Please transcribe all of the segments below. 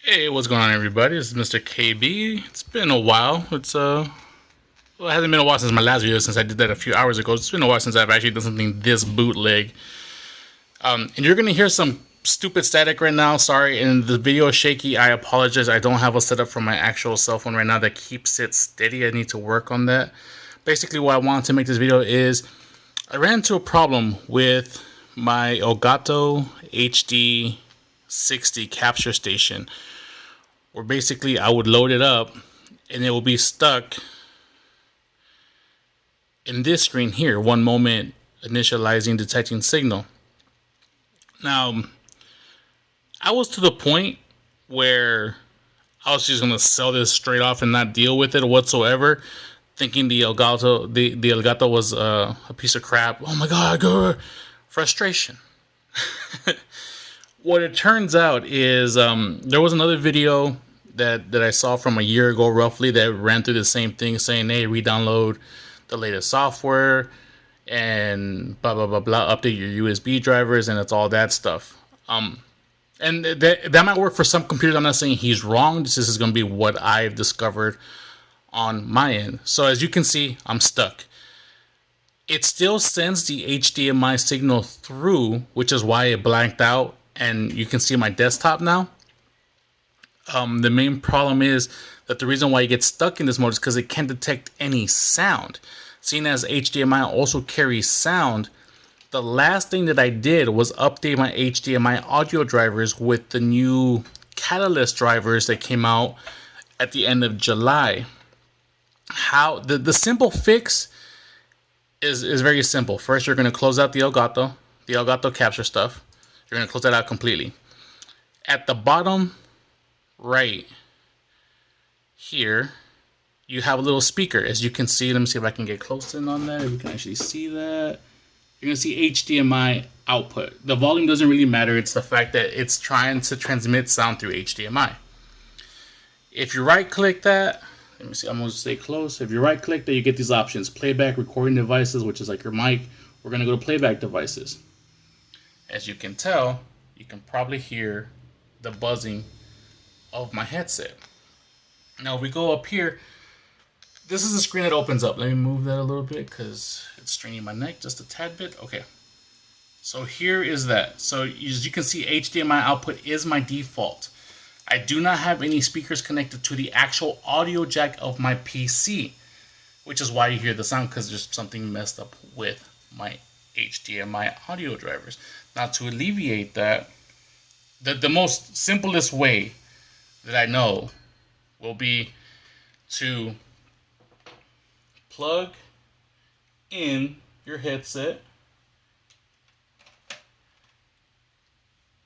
Hey, what's going on, everybody? This is Mr.KB. It's been a while. Well, it hasn't been a while since my last video, since I did that a few hours ago. It's been a while since I've actually done something this bootleg. And you're gonna hear some stupid static right now. Sorry, and the video is shaky. I apologize. I don't have a setup for my actual cell phone right now that keeps it steady. I need to work on that. Basically, what I wanted to make this video is I ran into a problem with my Elgato HD60 capture station, where basically I would load it up and it will be stuck in this screen here, one moment initializing detecting signal. Now, I was to the point where I was just gonna sell this straight off and not deal with it whatsoever, thinking the Elgato was a piece of crap. Oh my god, frustration. What it turns out is there was another video that I saw from a year ago roughly that ran through the same thing, saying, hey, re-download the latest software and blah blah blah blah, update your USB drivers, and it's all that stuff. And that might work for some computers. I'm not saying he's wrong. This is going to be what I've discovered on my end. So as you can see, I'm stuck. It still sends the HDMI signal through, which is why it blanked out, and you can see my desktop now. The main problem is that the reason why it gets stuck in this mode is because it can't detect any sound. Seeing as HDMI also carries sound, the last thing that I did was update my HDMI audio drivers with the new Catalyst drivers that came out at the end of July. How the simple fix is very simple. First, you're going to close out the Elgato capture stuff. You're going to close that out completely. At the bottom right here, you have a little speaker. As you can see, let me see if I can get close in on that. If you can actually see that. You're going to see HDMI output. The volume doesn't really matter. It's the fact that it's trying to transmit sound through HDMI. If you right click that, let me see, I'm going to stay close. If you right click that, you get these options. Playback recording devices, which is like your mic. We're going to go to playback devices. As you can tell, you can probably hear the buzzing of my headset. Now if we go up here, this is the screen that opens up. Let me move that a little bit because it's straining my neck just a tad bit. Okay. So here is that. So as you can see, HDMI output is my default. I do not have any speakers connected to the actual audio jack of my PC, which is why you hear the sound, because there's something messed up with my HDMI audio drivers. Now to alleviate that, the most simplest way that I know will be to plug in your headset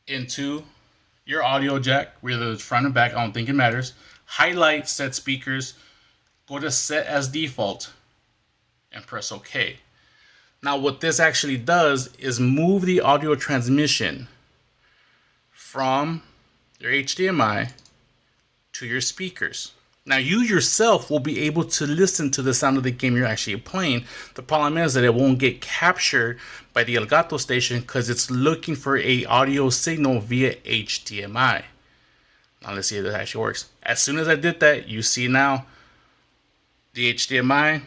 into your audio jack, whether it's front and back, I don't think it matters. Highlight set speakers, go to set as default, and press OK. Now what this actually does is move the audio transmission from your HDMI to your speakers. Now you yourself will be able to listen to the sound of the game you're actually playing. The problem is that it won't get captured by the Elgato station because it's looking for a audio signal via HDMI. Now let's see if that actually works. As soon as I did that, you see now the HDMI,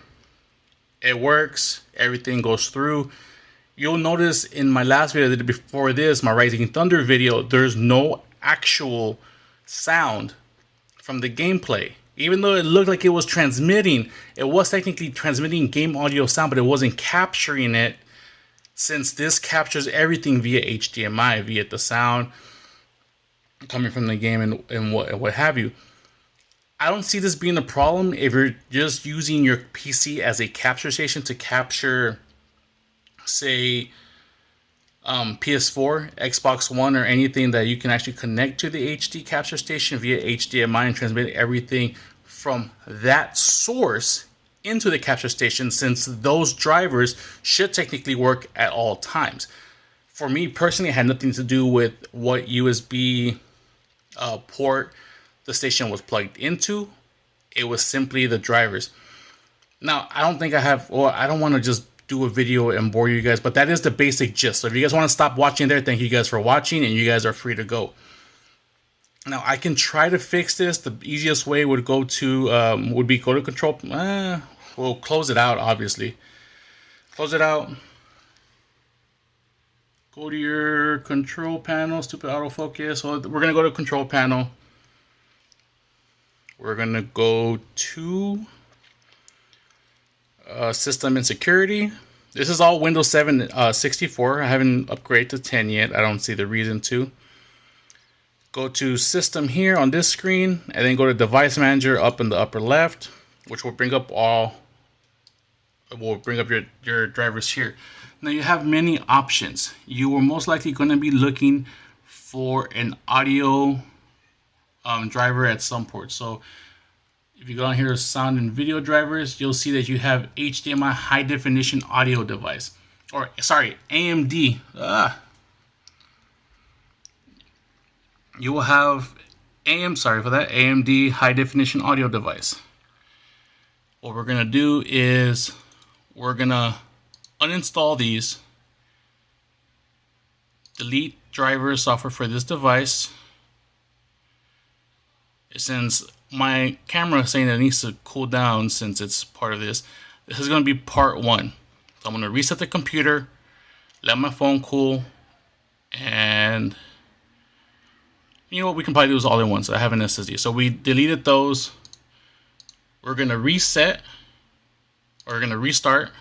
it works, everything goes through. You'll notice in my last video that before this, my Rising Thunder video, there's no actual sound from the gameplay. Even though it looked like it was transmitting, it was technically transmitting game audio sound, but it wasn't capturing it, since this captures everything via HDMI, via the sound coming from the game and what have you. I don't see this being a problem if you're just using your PC as a capture station to capture, say, PS4, Xbox One, or anything that you can actually connect to the HD capture station via HDMI and transmit everything from that source into the capture station, since those drivers should technically work at all times. For me personally, it had nothing to do with what USB port the station was plugged into. It was simply the drivers. Now, I don't think I have, or I don't want to just do a video and bore you guys, but that is the basic gist. So if you guys want to stop watching there, thank you guys for watching, and you guys are free to go. Now I can try to fix this. The easiest way would go to go to control. We'll close it out, obviously. Close it out. Go to your control panel. Stupid autofocus. So we're gonna go to control panel. We're gonna go to system and security. This is all Windows 7 64. I haven't upgraded to 10 yet. I don't see the reason to. Go to system here on this screen, and then go to device manager up in the upper left, which will bring up your drivers here. Now you have many options. You are most likely going to be looking for an audio driver at some port. So if you go down here to sound and video drivers, you'll see that you have HDMI high definition audio device, or sorry, AMD. You will have AMD high definition audio device. What we're gonna do is we're gonna uninstall these, delete driver software for this device. Since my camera is saying that it needs to cool down since it's part of this, this is gonna be part one. So I'm gonna reset the computer, let my phone cool, and you know what, we can probably do this all in once. I have an SSD. So we deleted those. We're going to reset. Or we're going to restart.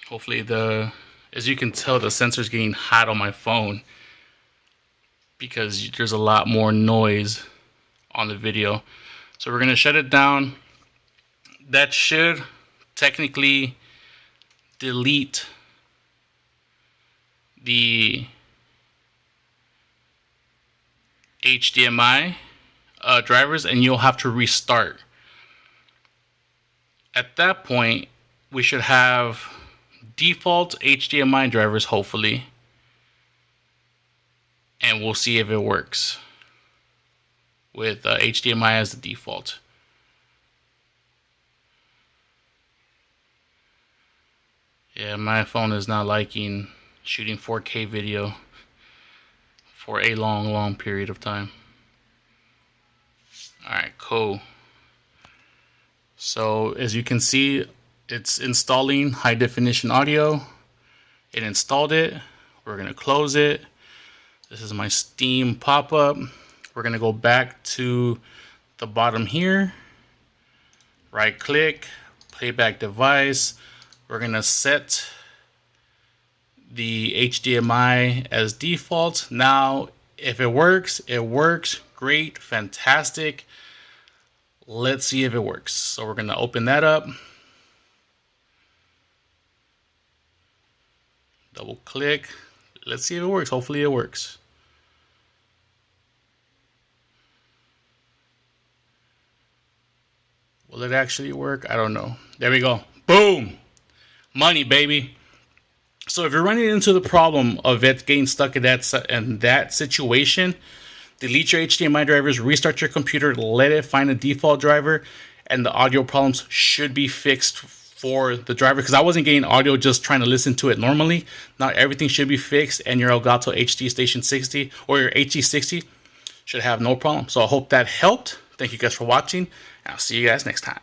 Hopefully as you can tell, the sensor's getting hot on my phone because there's a lot more noise on the video. So we're going to shut it down. That should technically delete the HDMI drivers, and you'll have to restart. At that point, we should have default HDMI drivers, hopefully, and we'll see if it works with HDMI as the default. Yeah, my phone is not liking shooting 4K video for a long period of time. Alright, cool. So as you can see, it's installing high definition audio. It installed it. We're gonna close it. This is my Steam pop-up. We're gonna go back to the bottom here. Right click, playback device. We're gonna set the HDMI as default. Now, if it works, it works. Great, fantastic. Let's see if it works. So we're gonna open that up. Double click. Let's see if it works. Hopefully it works. Will it actually work? I don't know. There we go. Boom. Money, baby. So if you're running into the problem of it getting stuck in that situation, delete your HDMI drivers, restart your computer, let it find a default driver, and the audio problems should be fixed for the driver. Because I wasn't getting audio just trying to listen to it normally. Now everything should be fixed, and your Elgato HD Station 60 or your HD60 should have no problem. So I hope that helped. Thank you guys for watching, and I'll see you guys next time.